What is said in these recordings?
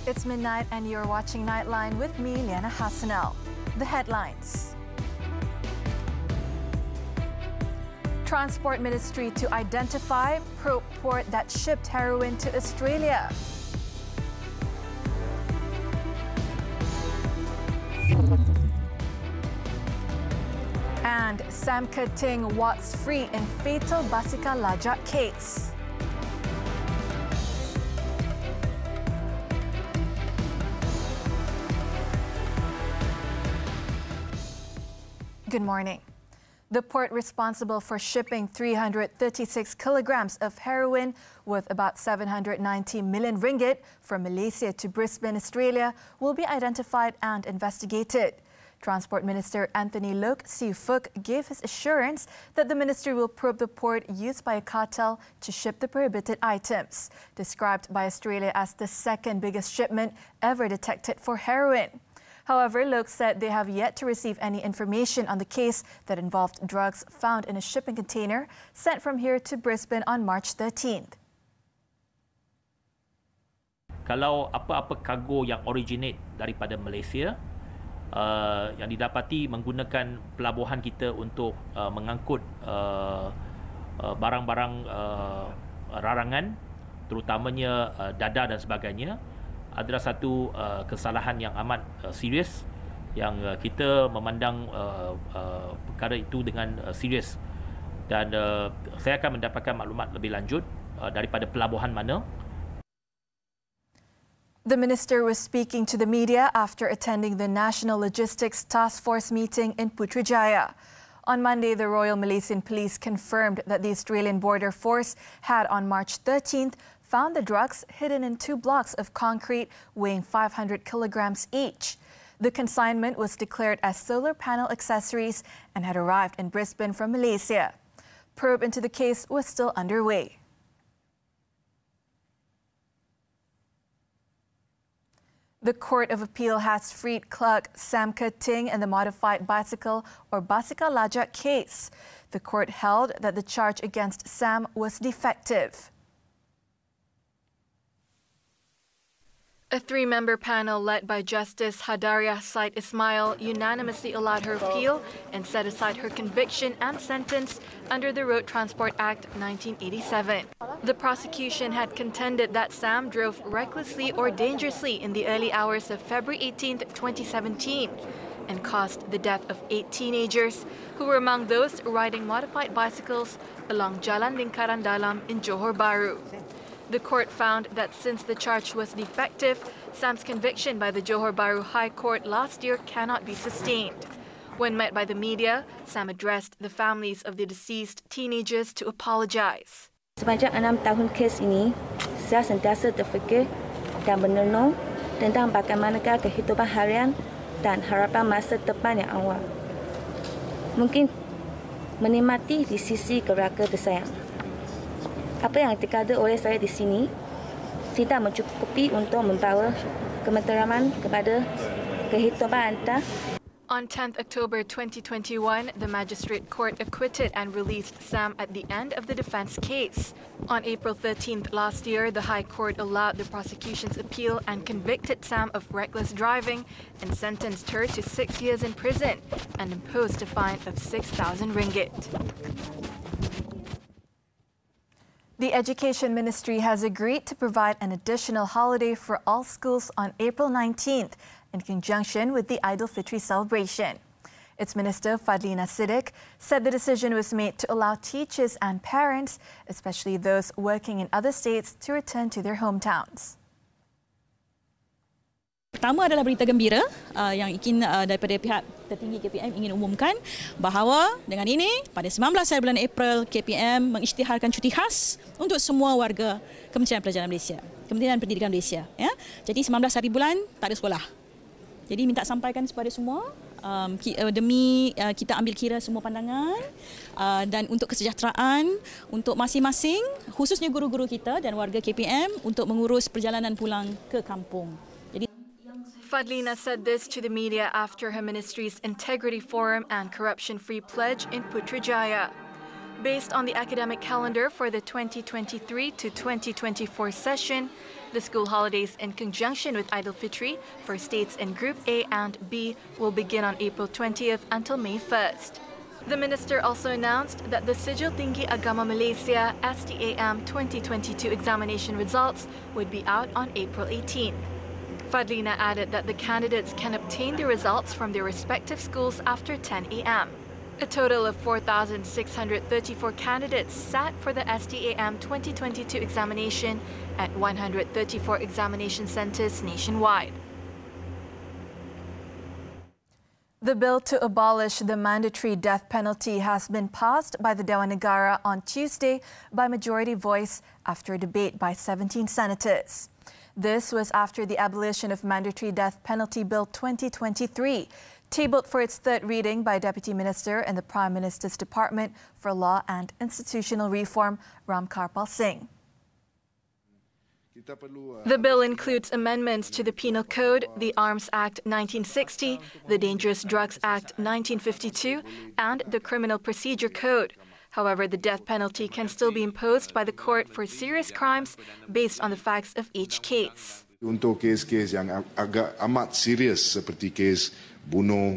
It's midnight and you're watching Nightline with me, Liyanna Hassanel. The headlines. Transport Ministry to identify probe port that shipped heroin to Australia. And Sam Kating Watts free in fatal Basika Lajak case. Good morning. The port responsible for shipping 336 kilograms of heroin worth about 790 million ringgit from Malaysia to Brisbane, Australia will be identified and investigated. Transport Minister Anthony Loke Siufuk gave his assurance that the ministry will probe the port used by a cartel to ship the prohibited items, described by Australia as the second biggest shipment ever detected for heroin. However, Loke said they have yet to receive any information on the case that involved drugs found in a shipping container sent from here to Brisbane on March 13th. Kalau apa-apa kargo yang originate daripada Malaysia yang didapati menggunakan pelabuhan kita untuk mengangkut barang-barang rarangan, terutamanya dadah dan sebagainya, adalah satu kesalahan yang amat serius yang kita memandang perkara itu dengan serius, dan saya akan mendapatkan maklumat lebih lanjut daripada pelabuhan mana. The minister was speaking to the media after attending the National Logistics Task Force meeting in Putrajaya. On Monday, the Royal Malaysian Police confirmed that the Australian Border Force had on March 13th found the drugs hidden in 2 blocks of concrete weighing 500 kilograms each. The consignment was declared as solar panel accessories and had arrived in Brisbane from Malaysia. Probe into the case was still underway. The Court of Appeal has freed clerk Sam Kating in the modified bicycle or Basika Lajak case. The court held that the charge against Sam was defective. A 3-member panel led by Justice Hadaria Said Ismail unanimously allowed her appeal and set aside her conviction and sentence under the Road Transport Act 1987. The prosecution had contended that Sam drove recklessly or dangerously in the early hours of February 18, 2017 and caused the death of 8 teenagers who were among those riding modified bicycles along Jalan Lingkaran Dalam in Johor Bahru. The court found that since the charge was defective, Sam's conviction by the Johor Bahru High Court last year cannot be sustained. When met by the media, Sam addressed the families of the deceased teenagers to apologize. Sepanjang 6 tahun kes ini, saya sentiasa terfikir dan merenung tentang bagaimanakah kehidupan harian dan harapan masa depan yang awal. Mungkin menikmati di sisi keluarga tersayang. Apa yang dikatakan oleh saya di sini tidak mencukupi untuk membawa kementeraman kepada kehidupan anda. On 10th October 2021, the Magistrate Court acquitted and released Sam at the end of the defense case. On April 13th last year, the High Court allowed the prosecution's appeal and convicted Sam of reckless driving and sentenced her to 6 years in prison and imposed a fine of 6,000 ringgit. The Education Ministry has agreed to provide an additional holiday for all schools on April 19th in conjunction with the Idul Fitri celebration. Its Minister Fadlina Siddiq said the decision was made to allow teachers and parents, especially those working in other states, to return to their hometowns. Pertama adalah berita gembira yang ingin daripada pihak tertinggi KPM ingin umumkan bahawa dengan ini pada 19 hari bulan April KPM mengisytiharkan cuti khas untuk semua warga Kementerian Pelajaran Malaysia, Kementerian Pendidikan Malaysia. Ya. Jadi 19 hari bulan tak ada sekolah. Jadi minta sampaikan kepada semua demi kita ambil kira semua pandangan dan untuk kesejahteraan untuk masing-masing, khususnya guru-guru kita dan warga KPM untuk mengurus perjalanan pulang ke kampung. Fadlina said this to the media after her ministry's Integrity Forum and Corruption-Free Pledge in Putrajaya. Based on the academic calendar for the 2023 to 2024 session, the school holidays in conjunction with Idul Fitri for states in Group A and B will begin on April 20th until May 1st. The minister also announced that the Sijil Tinggi Agama Malaysia STAM 2022 examination results would be out on April 18th. Fadlina added that the candidates can obtain the results from their respective schools after 10 a.m. A total of 4,634 candidates sat for the STAM 2022 examination at 134 examination centres nationwide. The bill to abolish the mandatory death penalty has been passed by the Dewan Negara on Tuesday by majority voice after a debate by 17 senators. This was after the abolition of mandatory death penalty bill 2023, tabled for its third reading by Deputy Minister in the Prime Minister's Department for Law and Institutional Reform, Ram Karpal Singh. The bill includes amendments to the Penal Code, the Arms Act 1960, the Dangerous Drugs Act 1952, and the Criminal Procedure Code. However, the death penalty can still be imposed by the court for serious crimes based on the facts of each case. Untuk kes-kes yang agak amat serius seperti kes bunuh,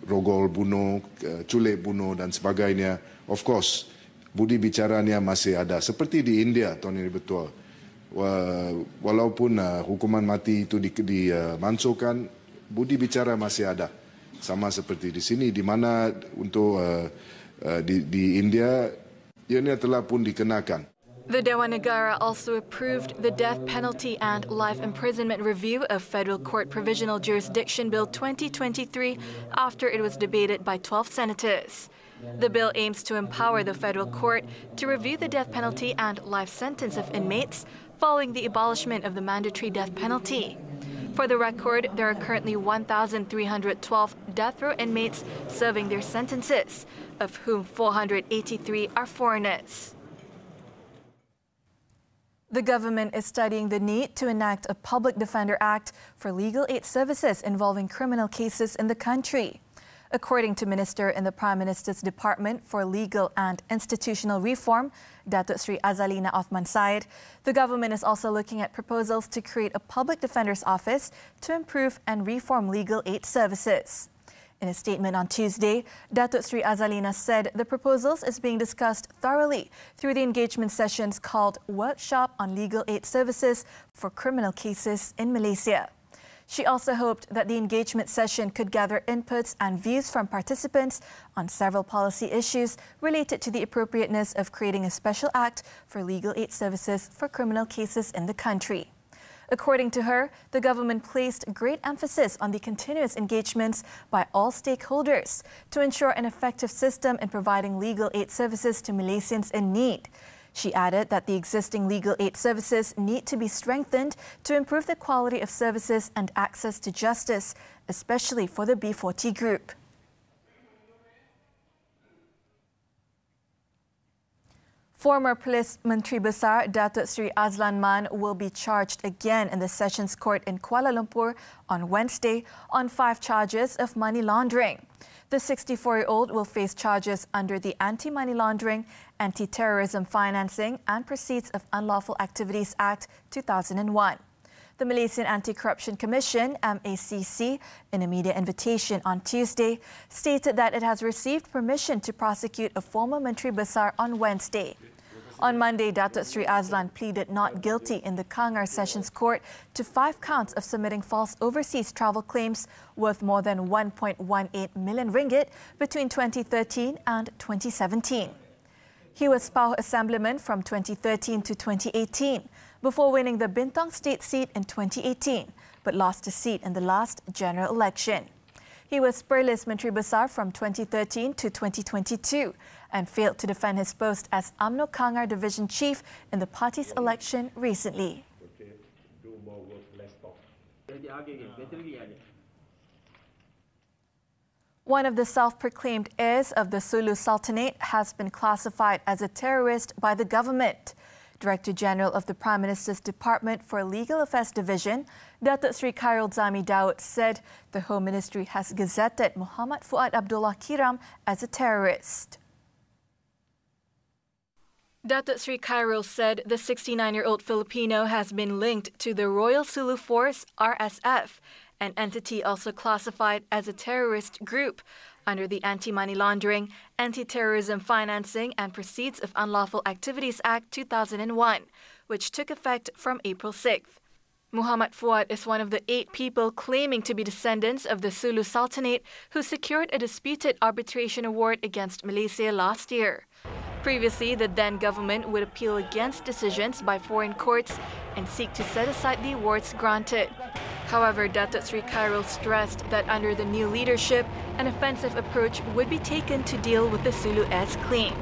rogol bunuh, culik bunuh dan sebagainya, of course, budi bicaranya masih ada. Seperti di India, Tuan Ini betul. Walaupun hukuman mati itu dimansuhkan, budi bicara masih ada. Sama seperti di sini, di mana untuk di India, ianya telah pun dikenakan. The Dewan Negara also approved the Death Penalty and Life Imprisonment Review of Federal Court Provisional Jurisdiction Bill 2023 after it was debated by 12 senators. The bill aims to empower the federal court to review the death penalty and life sentence of inmates following the abolishment of the mandatory death penalty. For the record, there are currently 1,312 death row inmates serving their sentences, of whom 483 are foreigners. The government is studying the need to enact a Public Defender Act for legal aid services involving criminal cases in the country. According to Minister in the Prime Minister's Department for Legal and Institutional Reform, Datuk Sri Azalina Othman Said, the government is also looking at proposals to create a Public Defender's Office to improve and reform legal aid services. In a statement on Tuesday, Datuk Sri Azalina said the proposals is being discussed thoroughly through the engagement sessions called Workshop on Legal Aid Services for Criminal Cases in Malaysia. She also hoped that the engagement session could gather inputs and views from participants on several policy issues related to the appropriateness of creating a special act for legal aid services for criminal cases in the country. According to her, the government placed great emphasis on the continuous engagements by all stakeholders to ensure an effective system in providing legal aid services to Malaysians in need. She added that the existing legal aid services need to be strengthened to improve the quality of services and access to justice, especially for the B40 group. Former Police Menteri Besar Datuk Sri Azlan Man will be charged again in the Sessions Court in Kuala Lumpur on Wednesday on 5 charges of money laundering. The 64-year-old will face charges under the Anti-Money Laundering, Anti-Terrorism Financing and Proceeds of Unlawful Activities Act 2001. The Malaysian Anti-Corruption Commission, MACC, in a media invitation on Tuesday, stated that it has received permission to prosecute a former Menteri Besar on Wednesday. On Monday, Datuk Sri Azlan pleaded not guilty in the Kangar Sessions Court to 5 counts of submitting false overseas travel claims worth more than 1.18 million ringgit between 2013 and 2017. He was PAU Assemblyman from 2013 to 2018 before winning the Bintang State seat in 2018, but lost a seat in the last general election. He was Perlis Menteri Besar from 2013 to 2022 and failed to defend his post as UMNO Kangar Division Chief in the party's election recently. One of the self-proclaimed heirs of the Sulu Sultanate has been classified as a terrorist by the government. Director General of the Prime Minister's Department for Legal Affairs Division, Datuk Sri Khairul Zami Daud, said the Home Ministry has gazetted Muhammad Fuad Abdullah Kiram as a terrorist. Datuk Sri Khairul said the 69-year-old Filipino has been linked to the Royal Sulu Force, RSF, an entity also classified as a terrorist group under the Anti-Money Laundering, Anti-Terrorism Financing and Proceeds of Unlawful Activities Act 2001, which took effect from April 6th. Muhammad Fuad is one of the 8 people claiming to be descendants of the Sulu Sultanate who secured a disputed arbitration award against Malaysia last year. Previously, the then government would appeal against decisions by foreign courts and seek to set aside the awards granted. However, Datuk Sri Khairul stressed that under the new leadership, an offensive approach would be taken to deal with the Sulu-esque claim.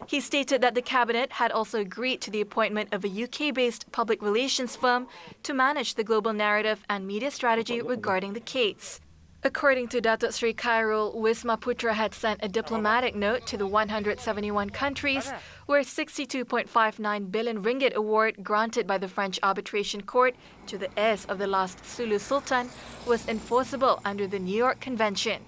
He stated that the cabinet had also agreed to the appointment of a UK-based public relations firm to manage the global narrative and media strategy regarding the case. According to Datuk Sri Khairul, Wisma Putra had sent a diplomatic note to the 171 countries where 62.59 billion ringgit award granted by the French Arbitration Court to the heirs of the last Sulu Sultan was enforceable under the New York Convention.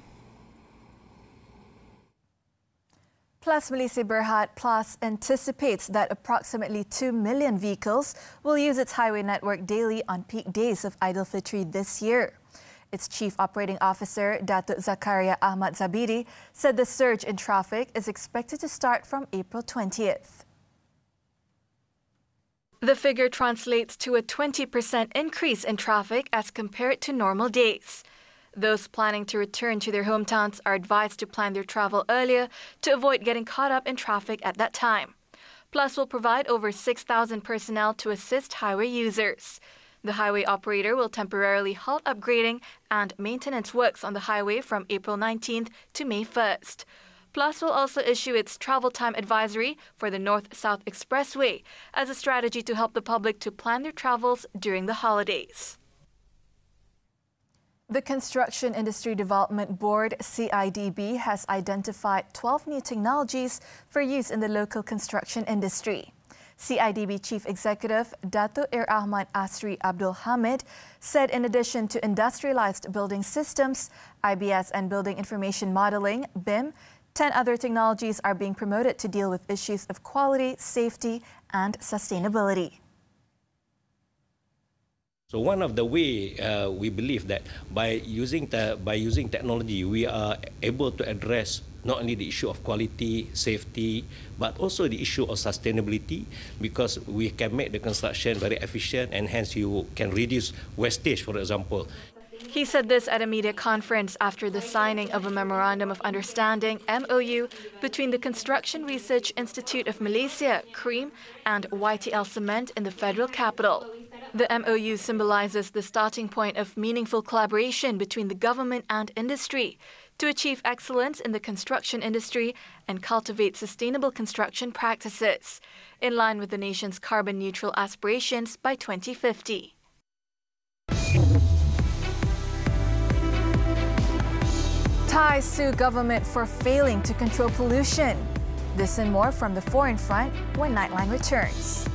Plus Malaysia Berhad Plus anticipates that approximately 2 million vehicles will use its highway network daily on peak days of Aidilfitri this year. Its Chief Operating Officer, Datuk Zakaria Ahmad Zabidi, said the surge in traffic is expected to start from April 20th. The figure translates to a 20% increase in traffic as compared to normal days. Those planning to return to their hometowns are advised to plan their travel earlier to avoid getting caught up in traffic at that time. Plus will provide over 6,000 personnel to assist highway users. The highway operator will temporarily halt upgrading and maintenance works on the highway from April 19th to May 1st. Plus will also issue its travel time advisory for the North-South Expressway as a strategy to help the public to plan their travels during the holidays. The Construction Industry Development Board, CIDB, has identified 12 new technologies for use in the local construction industry. CIDB Chief Executive Datuk Ir Ahmad Asri Abdul Hamid said in addition to industrialized building systems, IBS and building information modeling, BIM, 10 other technologies are being promoted to deal with issues of quality, safety and sustainability. So one of the way we believe that by using technology, we are able to address not only the issue of quality, safety, but also the issue of sustainability, because we can make the construction very efficient and hence you can reduce wastage, for example. He said this at a media conference after the signing of a Memorandum of Understanding, MOU, between the Construction Research Institute of Malaysia, CREAM, and YTL Cement in the Federal Capital. The MOU symbolizes the starting point of meaningful collaboration between the government and industry to achieve excellence in the construction industry and cultivate sustainable construction practices, in line with the nation's carbon-neutral aspirations by 2050. Thai sue government for failing to control pollution. This and more from the Foreign Front when Nightline returns.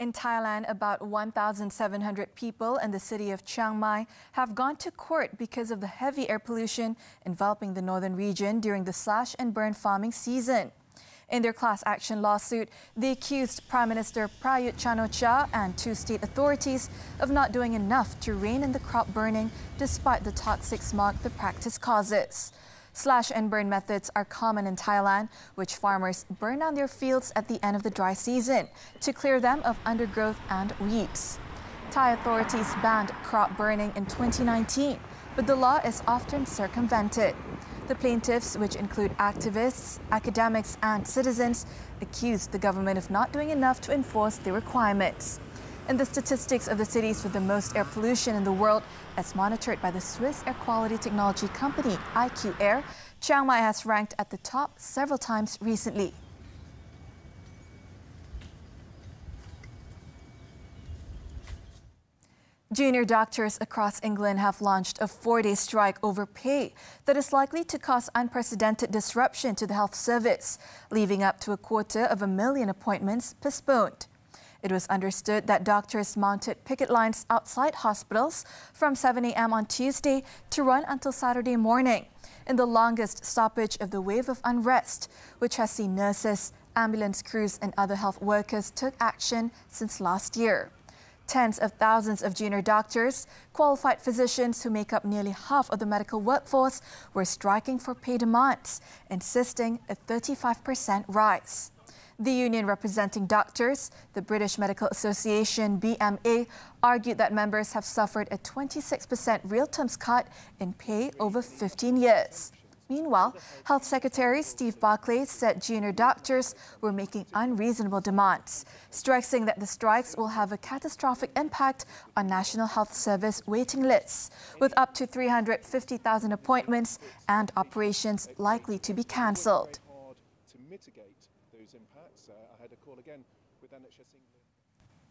In Thailand, about 1,700 people in the city of Chiang Mai have gone to court because of the heavy air pollution enveloping the northern region during the slash and burn farming season. In their class action lawsuit, they accused Prime Minister Prayut Chan-o-cha and two state authorities of not doing enough to rein in the crop burning despite the toxic smog the practice causes. Slash and burn methods are common in Thailand, which farmers burn down their fields at the end of the dry season to clear them of undergrowth and weeds. Thai authorities banned crop burning in 2019, but the law is often circumvented. The plaintiffs, which include activists, academics and citizens, accused the government of not doing enough to enforce the requirements. In the statistics of the cities with the most air pollution in the world, as monitored by the Swiss air quality technology company IQ Air, Chiang Mai has ranked at the top several times recently. Junior doctors across England have launched a 4-day strike over pay that is likely to cause unprecedented disruption to the health service, leaving up to 250,000 appointments postponed. It was understood that doctors mounted picket lines outside hospitals from 7 a.m. on Tuesday to run until Saturday morning, in the longest stoppage of the wave of unrest, which has seen nurses, ambulance crews and other health workers took action since last year. Tens of thousands of junior doctors, qualified physicians who make up nearly half of the medical workforce, were striking for pay demands, insisting a 35% rise. The union representing doctors, the British Medical Association BMA, argued that members have suffered a 26% real terms cut in pay over 15 years. Meanwhile, Health Secretary Steve Barclay said junior doctors were making unreasonable demands, stressing that the strikes will have a catastrophic impact on National Health Service waiting lists, with up to 350,000 appointments and operations likely to be cancelled.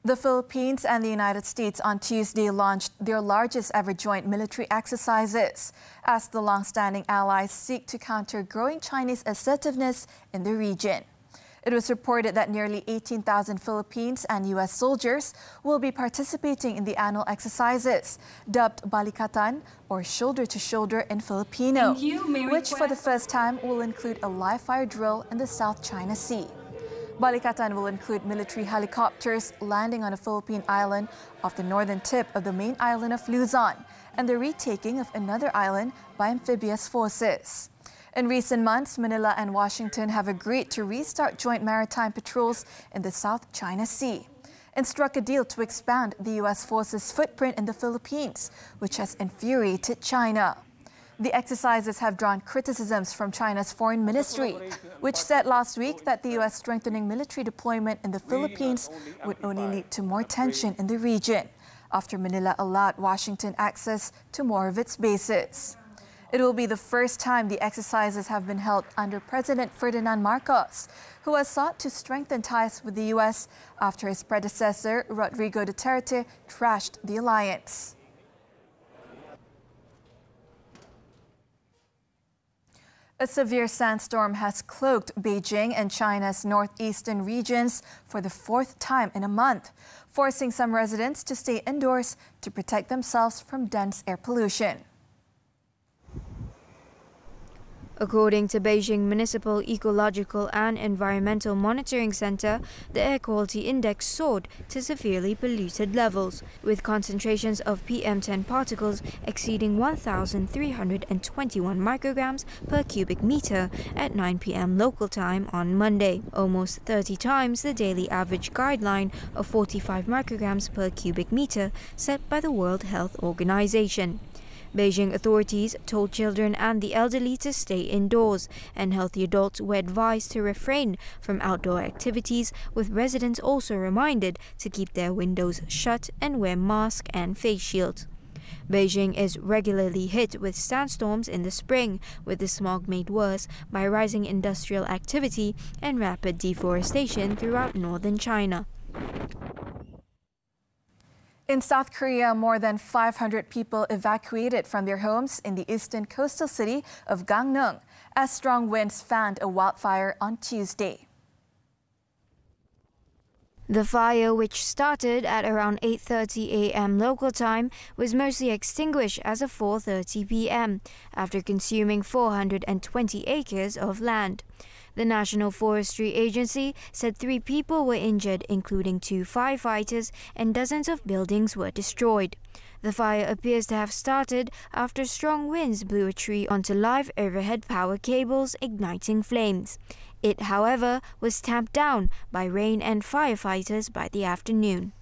The Philippines and the United States on Tuesday launched their largest ever joint military exercises as the long-standing allies seek to counter growing Chinese assertiveness in the region. It was reported that nearly 18,000 Philippines and U.S. soldiers will be participating in the annual exercises, dubbed Buletin, or shoulder to shoulder in Filipino, which for the first time will include a live-fire drill in the South China Sea. Buletin will include military helicopters landing on a Philippine island off the northern tip of the main island of Luzon and the retaking of another island by amphibious forces. In recent months, Manila and Washington have agreed to restart joint maritime patrols in the South China Sea and struck a deal to expand the U.S. forces' footprint in the Philippines, which has infuriated China. The exercises have drawn criticisms from China's foreign ministry, which said last week that the U.S. strengthening military deployment in the Philippines would only lead to more tension in the region, after Manila allowed Washington access to more of its bases. It will be the first time the exercises have been held under President Ferdinand Marcos, who has sought to strengthen ties with the U.S. after his predecessor, Rodrigo Duterte, trashed the alliance. A severe sandstorm has cloaked Beijing and China's northeastern regions for the fourth time in a month, forcing some residents to stay indoors to protect themselves from dense air pollution. According to Beijing Municipal Ecological and Environmental Monitoring Center, the air quality index soared to severely polluted levels, with concentrations of PM10 particles exceeding 1,321 micrograms per cubic meter at 9 p.m. local time on Monday, almost 30 times the daily average guideline of 45 micrograms per cubic meter set by the World Health Organization. Beijing authorities told children and the elderly to stay indoors, and healthy adults were advised to refrain from outdoor activities, with residents also reminded to keep their windows shut and wear masks and face shields. Beijing is regularly hit with sandstorms in the spring, with the smog made worse by rising industrial activity and rapid deforestation throughout northern China. In South Korea, more than 500 people evacuated from their homes in the eastern coastal city of Gangneung as strong winds fanned a wildfire on Tuesday. The fire, which started at around 8:30 a.m. local time, was mostly extinguished as of 4:30 p.m. after consuming 420 acres of land. The National Forestry Agency said 3 people were injured, including 2 firefighters, and dozens of buildings were destroyed. The fire appears to have started after strong winds blew a tree onto live overhead power cables, igniting flames. It, however, was tamped down by rain and firefighters by the afternoon.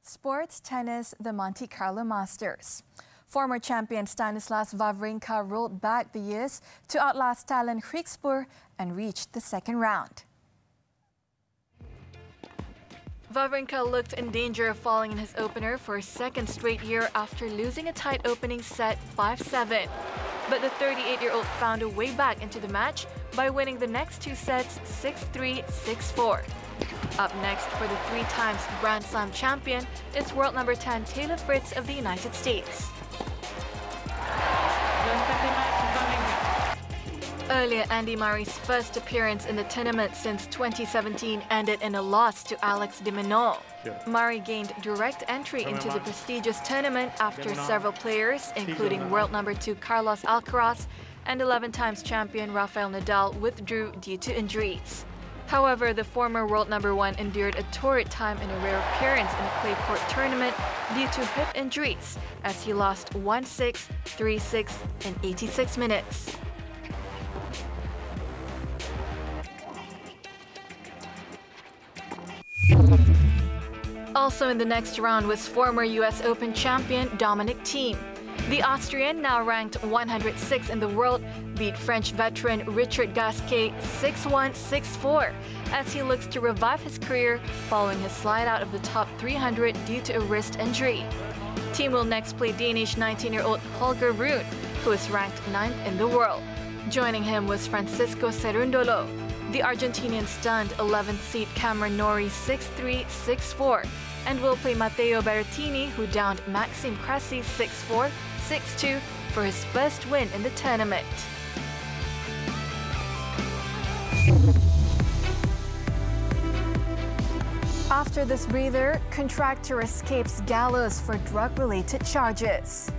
Sports tennis, the Monte Carlo Masters. Former champion Stanislas Wawrinka rolled back the years to outlast talent Griekspoor and reached the second round. Wawrinka looked in danger of falling in his opener for a second straight year after losing a tight opening set 5-7. But the 38-year-old found a way back into the match by winning the next 2 sets 6-3, 6-4. Up next for the 3 times Grand Slam champion is world number 10 Taylor Fritz of the United States. Earlier, Andy Murray's first appearance in the tournament since 2017 ended in a loss to Alex de Minaur. Murray gained direct entry into the prestigious tournament after several players, including world number 2 Carlos Alcaraz and 11 times champion Rafael Nadal, withdrew due to injuries. However, the former world number 1 endured a torrid time in a rare appearance in a clay court tournament due to hip injuries, as he lost 1-6, 3-6 in 86 minutes. Also in the next round was former US Open champion Dominic Thiem. The Austrian, now ranked 106 in the world, beat French veteran Richard Gasquet 6-1, 6-4 as he looks to revive his career following his slide out of the top 300 due to a wrist injury. Thiem will next play Danish 19-year-old Holger Rune, who is ranked 9th in the world. Joining him was Francisco Cerundolo. The Argentinian stunned 11th seed Cameron Norrie 6-3, 6-4, and will play Matteo Berrettini, who downed Maxime Cressy 6-4, 6-2 for his first win in the tournament. After this breather, contractor escapes gallows for drug-related charges.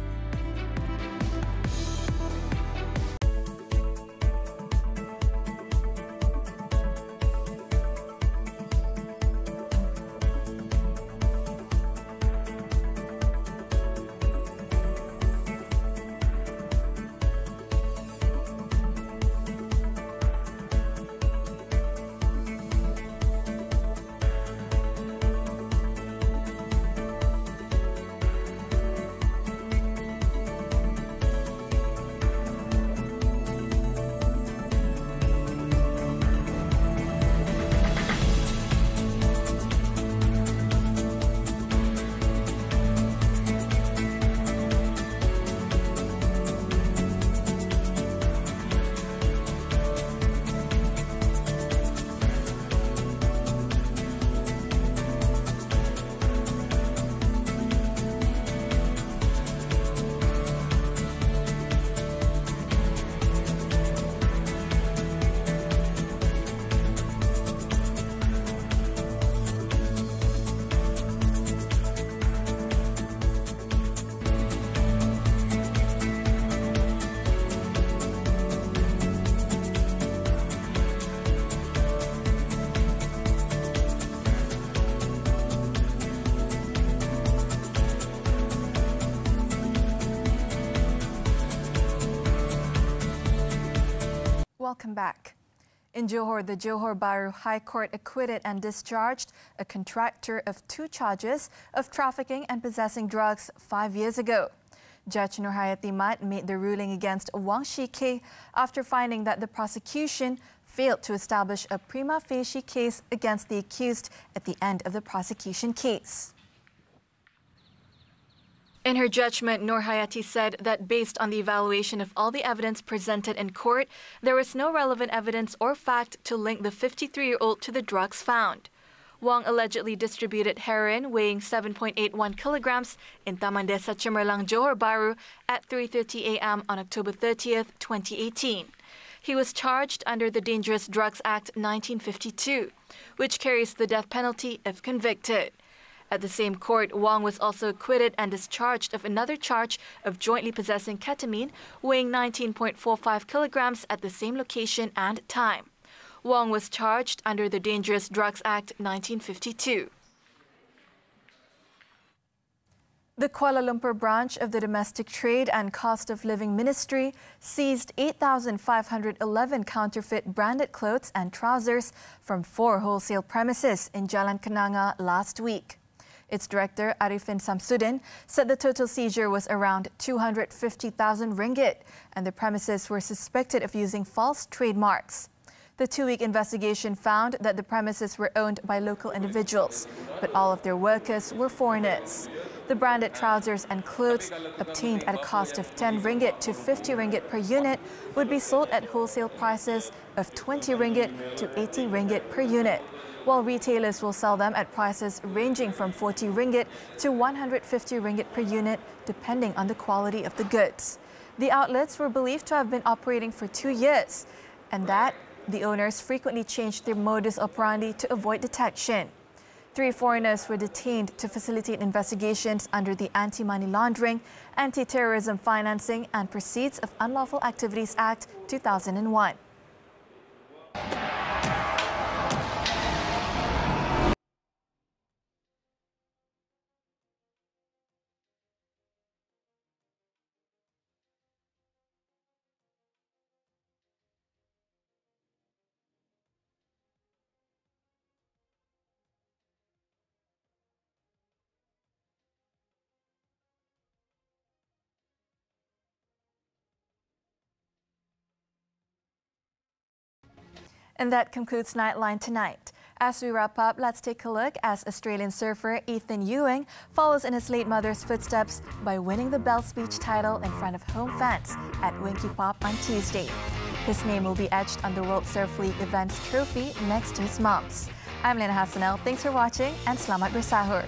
Welcome back. In Johor, the Johor Bahru High Court acquitted and discharged a contractor of 2 charges of trafficking and possessing drugs 5 years ago. Judge Nurhayati Mat made the ruling against Wang Shike after finding that the prosecution failed to establish a prima facie case against the accused at the end of the prosecution case. In her judgment, Nurhayati said that based on the evaluation of all the evidence presented in court, there was no relevant evidence or fact to link the 53-year-old to the drugs found. Wang allegedly distributed heroin weighing 7.81 kilograms in Taman Desa Cemerlang, Johor Bahru at 3:30 a.m. on October 30th, 2018. He was charged under the Dangerous Drugs Act 1952, which carries the death penalty if convicted. At the same court, Wang was also acquitted and discharged of another charge of jointly possessing ketamine weighing 19.45 kilograms at the same location and time. Wang was charged under the Dangerous Drugs Act 1952. The Kuala Lumpur branch of the Domestic Trade and Cost of Living Ministry seized 8,511 counterfeit branded clothes and trousers from 4 wholesale premises in Jalan Kenanga last week. Its director, Arifin Samsudin, said the total seizure was around 250,000 ringgit and the premises were suspected of using false trademarks. The 2-week investigation found that the premises were owned by local individuals, but all of their workers were foreigners. The branded trousers and clothes, obtained at a cost of 10 ringgit to 50 ringgit per unit, would be sold at wholesale prices of 20 ringgit to 80 ringgit per unit, while retailers will sell them at prices ranging from 40 ringgit to 150 ringgit per unit, depending on the quality of the goods. The outlets were believed to have been operating for 2 years, and that the owners frequently changed their modus operandi to avoid detection. 3 foreigners were detained to facilitate investigations under the Anti-Money Laundering, Anti-Terrorism Financing and Proceeds of Unlawful Activities Act 2001. And that concludes Nightline tonight. As we wrap up, let's take a look as Australian surfer Ethan Ewing follows in his late mother's footsteps by winning the Bells Beach title in front of home fans at Winky Pop on Tuesday. His name will be etched on the World Surf League Events trophy next to his mom's. I'm Liyanna Hassanel. Thanks for watching and selamat bersahur.